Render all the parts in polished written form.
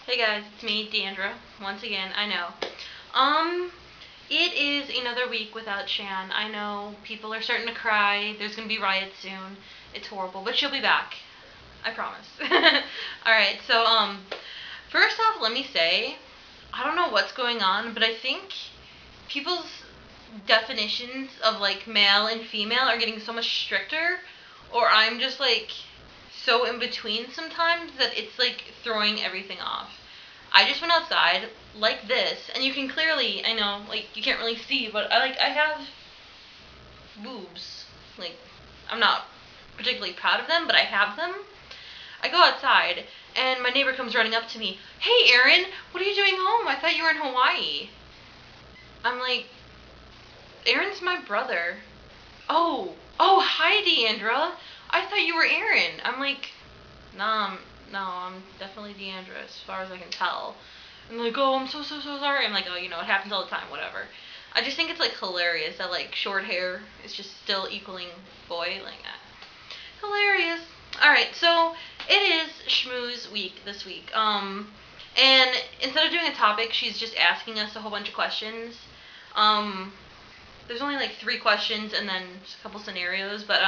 Hey guys, it's me, Deandra. Once again, I know. It is another week without Shan. I know people are starting to cry. There's gonna be riots soon. It's horrible, but she'll be back. I promise. Alright, so, first off, let me say, I don't know what's going on, but I think people's definitions of, like, male and female are getting so much stricter, or I'm just, like, so in between sometimes that it's, like, throwing everything off. I just went outside like this, and you can clearly, I know, like, you can't really see, but I have boobs. Like, I'm not particularly proud of them, but I have them. I go outside, and my neighbor comes running up to me. Hey, Erin, what are you doing home? I thought you were in Hawaii. I'm like, Erin's my brother. Oh, hi, Deandra. I thought you were Erin. I'm like, nah, no, I'm definitely Deandra as far as I can tell. I'm like, oh, I'm so sorry. I'm like, oh, it happens all the time, whatever. I just think it's, like, hilarious that, like, short hair is just still equaling boy. Like, hilarious. Alright, so it is Schmooze week this week. And instead of doing a topic, she's just asking us a whole bunch of questions. There's only, like, 3 questions and then just a couple scenarios, but,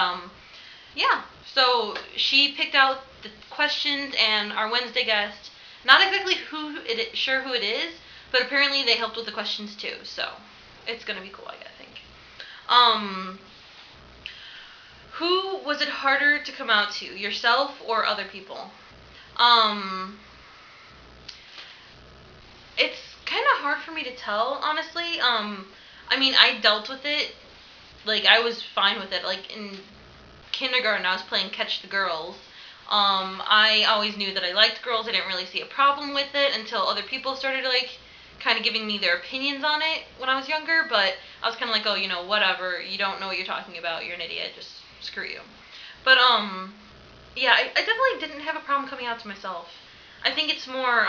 yeah. So she picked out the questions, and our Wednesday guest, not exactly sure who it is, but apparently they helped with the questions too. So it's gonna be cool, I think. Who was it harder to come out to, yourself or other people? It's kind of hard for me to tell, honestly. I mean, I dealt with it. Like, I was fine with it. Like, in kindergarten, I was playing Catch the Girls. I always knew that I liked girls. I didn't really see a problem with it until other people started, like, kind of giving me their opinions on it when I was younger. But I was kind of like, oh, whatever. You don't know what you're talking about. You're an idiot. Just screw you. But, yeah, I definitely didn't have a problem coming out to myself. I think it's more,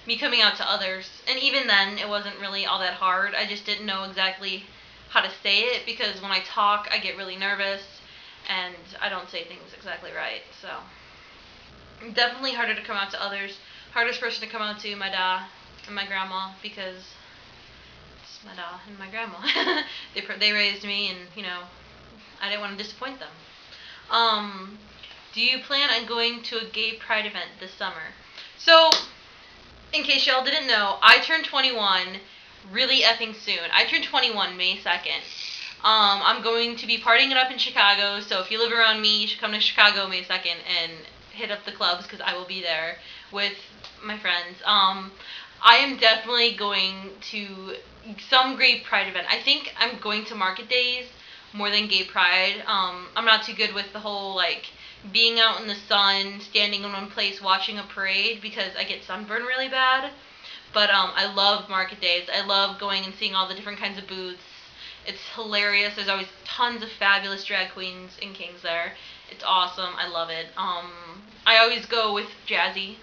me coming out to others. And even then, it wasn't really all that hard. I just didn't know exactly how to say it, because when I talk, I get really nervous, and I don't say things exactly right. So, definitely harder to come out to others. Hardest person to come out to, my dad and my grandma, because it's my dad and my grandma. They raised me, and, I didn't want to disappoint them. Do you plan on going to a gay pride event this summer? So, in case y'all didn't know, I turned 21 really effing soon. I turned 21 May 2nd. I'm going to be partying it up in Chicago, so if you live around me, you should come to Chicago May 2nd and hit up the clubs, because I will be there with my friends. I am definitely going to some gay pride event. I think I'm going to Market Days more than gay pride. I'm not too good with the whole, like, being out in the sun, standing in one place, watching a parade, because I get sunburn really bad. But I love Market Days. I love going and seeing all the different kinds of booths. It's hilarious. There's always tons of fabulous drag queens and kings there. It's awesome. I love it. I always go with Jazzy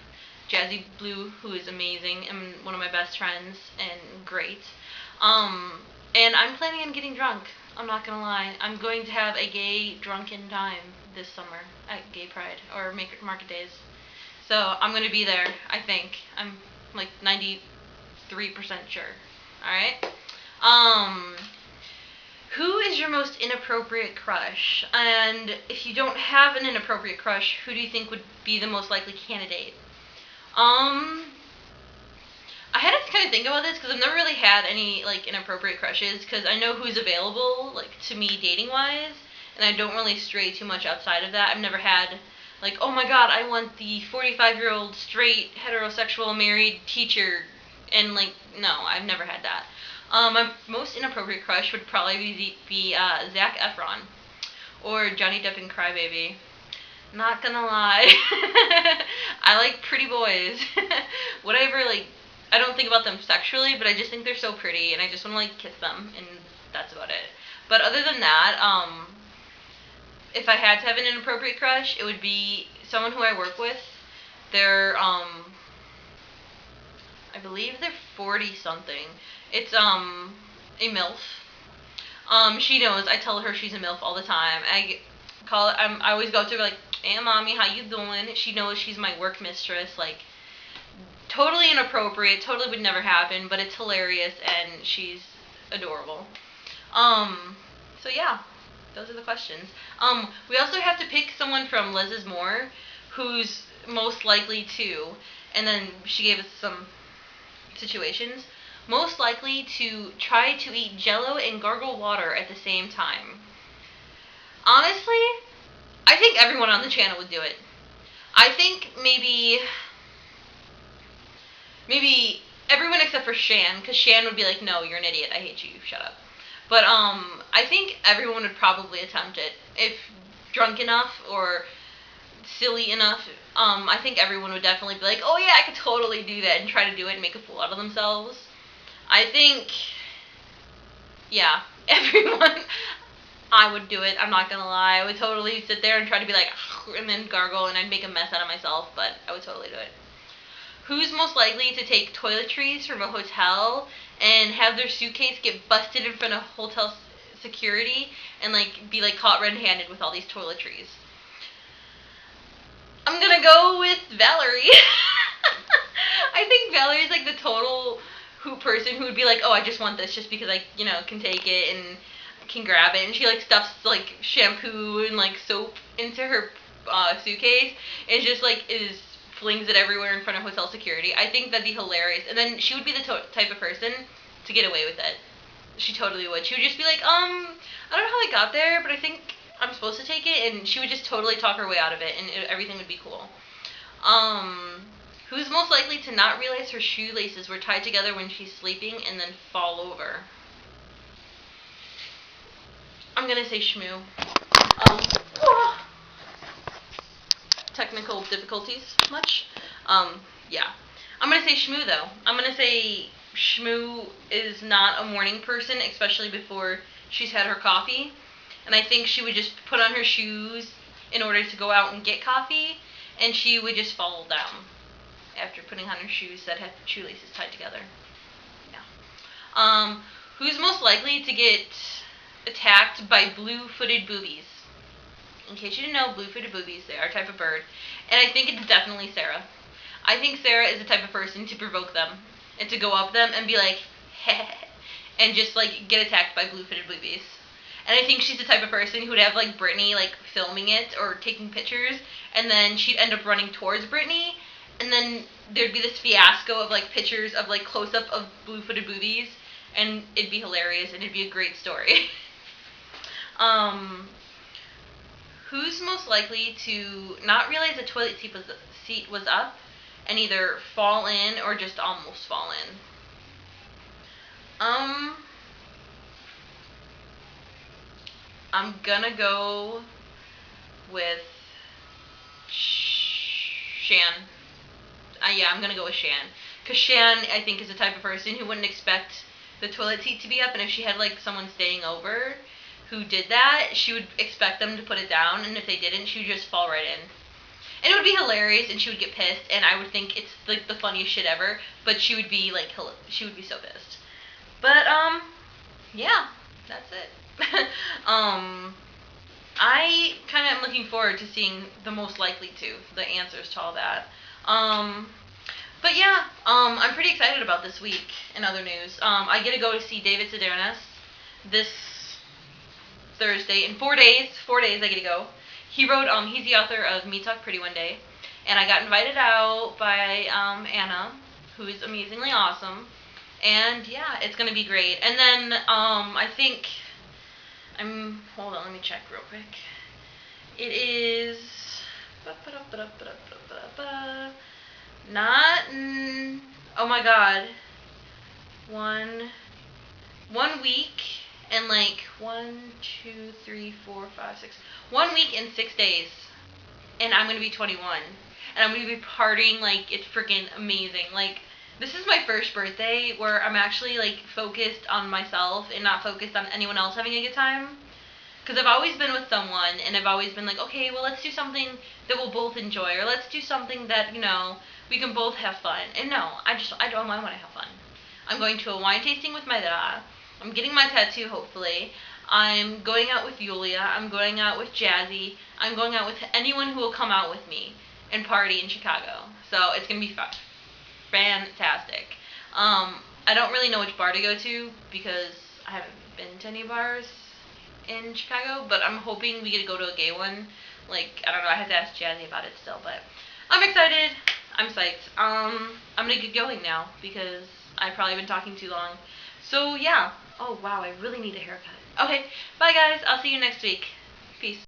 Blue, who is amazing and one of my best friends and great. And I'm planning on getting drunk. I'm not gonna lie. I'm going to have a gay drunken time this summer at Gay Pride or Market Days. So I'm gonna be there. I think I'm like 93% sure. All right. Who is your most inappropriate crush? And if you don't have an inappropriate crush, who do you think would be the most likely candidate? I had to kind of think about this, because I've never really had any, like, inappropriate crushes, because I know who's available, like, to me dating-wise, and I don't really stray too much outside of that. I've never had, like, oh my god, I want the 45-year-old straight heterosexual married teacher, and, like, no, I've never had that. My most inappropriate crush would probably be Zac Efron or Johnny Depp in Crybaby. Not gonna lie, I like pretty boys. Whatever, like, I don't think about them sexually, but I just think they're so pretty, and I just want to, like, kiss them, and that's about it. But other than that, if I had to have an inappropriate crush, it would be someone who I work with. They're, I believe they're 40-something. It's, a MILF. She knows. I tell her she's a MILF all the time. I always go to her like, hey, mommy, how you doing? She knows she's my work mistress. Like, Totally inappropriate, totally would never happen, but it's hilarious and she's adorable. So yeah, those are the questions. We also have to pick someone from Lezzismore who's most likely to, and then she gave us some situations. Most likely to try to eat jello and gargle water at the same time. Honestly, I think everyone on the channel would do it. I think maybe everyone except for Shan, because Shan would be like, no, you're an idiot, I hate you, shut up. But I think everyone would probably attempt it if drunk enough or silly enough. I think everyone would definitely be like, oh yeah, I could totally do that and try to do it and make a fool out of themselves. I think, yeah, everyone. I would do it. I'm not gonna lie. I would totally sit there and try to be like, and then gargle, and I'd make a mess out of myself. But I would totally do it. Who's most likely to take toiletries from a hotel and have their suitcase get busted in front of hotel security and like be like caught red-handed with all these toiletries? I'm gonna go with Valerie. I think Valerie's like the total person who would be like, oh, I just want this just because I, can take it and can grab it. And she like stuffs like shampoo and like soap into her suitcase. And just like flings it everywhere in front of hotel security. I think that'd be hilarious. And then she would be the type of person to get away with it. She totally would. She would just be like, I don't know how I got there, but I think I'm supposed to take it. And she would just totally talk her way out of it, and everything would be cool. Who's most likely to not realize her shoelaces were tied together when she's sleeping and then fall over? I'm gonna say Shmoo. Technical difficulties much? Yeah. I'm gonna say Shmoo though. I'm gonna say Shmoo is not a morning person, especially before she's had her coffee. And I think she would just put on her shoes in order to go out and get coffee, and she would just fall down after putting on her shoes that had shoelaces tied together. Yeah. Who's most likely to get attacked by blue-footed boobies? In case you didn't know, blue-footed boobies, they are a type of bird. And I think it's definitely Sarah. I think Sarah is the type of person to provoke them and to go up them and be like, heh, and just like get attacked by blue-footed boobies. And I think she's the type of person who would have like Brittany like filming it or taking pictures, and then she'd end up running towards Brittany, and then there'd be this fiasco of like pictures of like close-up of blue-footed boobies, and it'd be hilarious and it'd be a great story. Who's most likely to not realize the toilet seat was up and either fall in or just almost fall in? I'm gonna go with Shan. Yeah, I'm gonna go with Shan. Because Shan, I think, is the type of person who wouldn't expect the toilet seat to be up, and if she had, like, someone staying over who did that, she would expect them to put it down, and if they didn't, she would just fall right in. And it would be hilarious, and she would get pissed, and I would think it's, like, the funniest shit ever, but she would be, like, she would be so pissed. But, yeah, that's it. I kind of am looking forward to seeing the most likely to, the answers to all that. But yeah, I'm pretty excited about this week in other news. I get to go to see David Sedaris this Thursday. In 4 days I get to go. He wrote, he's the author of Me Talk Pretty One Day. And I got invited out by Anna, who is amazingly awesome. And yeah, it's going to be great. And then I think, hold on, let me check real quick. It is, oh my god, one week and like 1 week and 6 days, and I'm gonna be 21, and I'm gonna be partying like it's freaking amazing. Like, this is my first birthday where I'm actually like focused on myself and not focused on anyone else having a good time. Because I've always been with someone, and I've always been like, okay, well, let's do something that we'll both enjoy, or let's do something that, we can both have fun. And no, I want to have fun. I'm going to a wine tasting with my dad. I'm getting my tattoo, hopefully. I'm going out with Yulia. I'm going out with Jazzy. I'm going out with anyone who will come out with me and party in Chicago. So it's going to be fun. fantastic. I don't really know which bar to go to because I haven't been to any bars in Chicago, but I'm hoping we get to go to a gay one. Like, I don't know, I have to ask Jazzy about it still, but I'm excited. I'm psyched. I'm gonna get going now because I've probably been talking too long. So, yeah. Oh, wow, I really need a haircut. Okay, bye guys. I'll see you next week. Peace.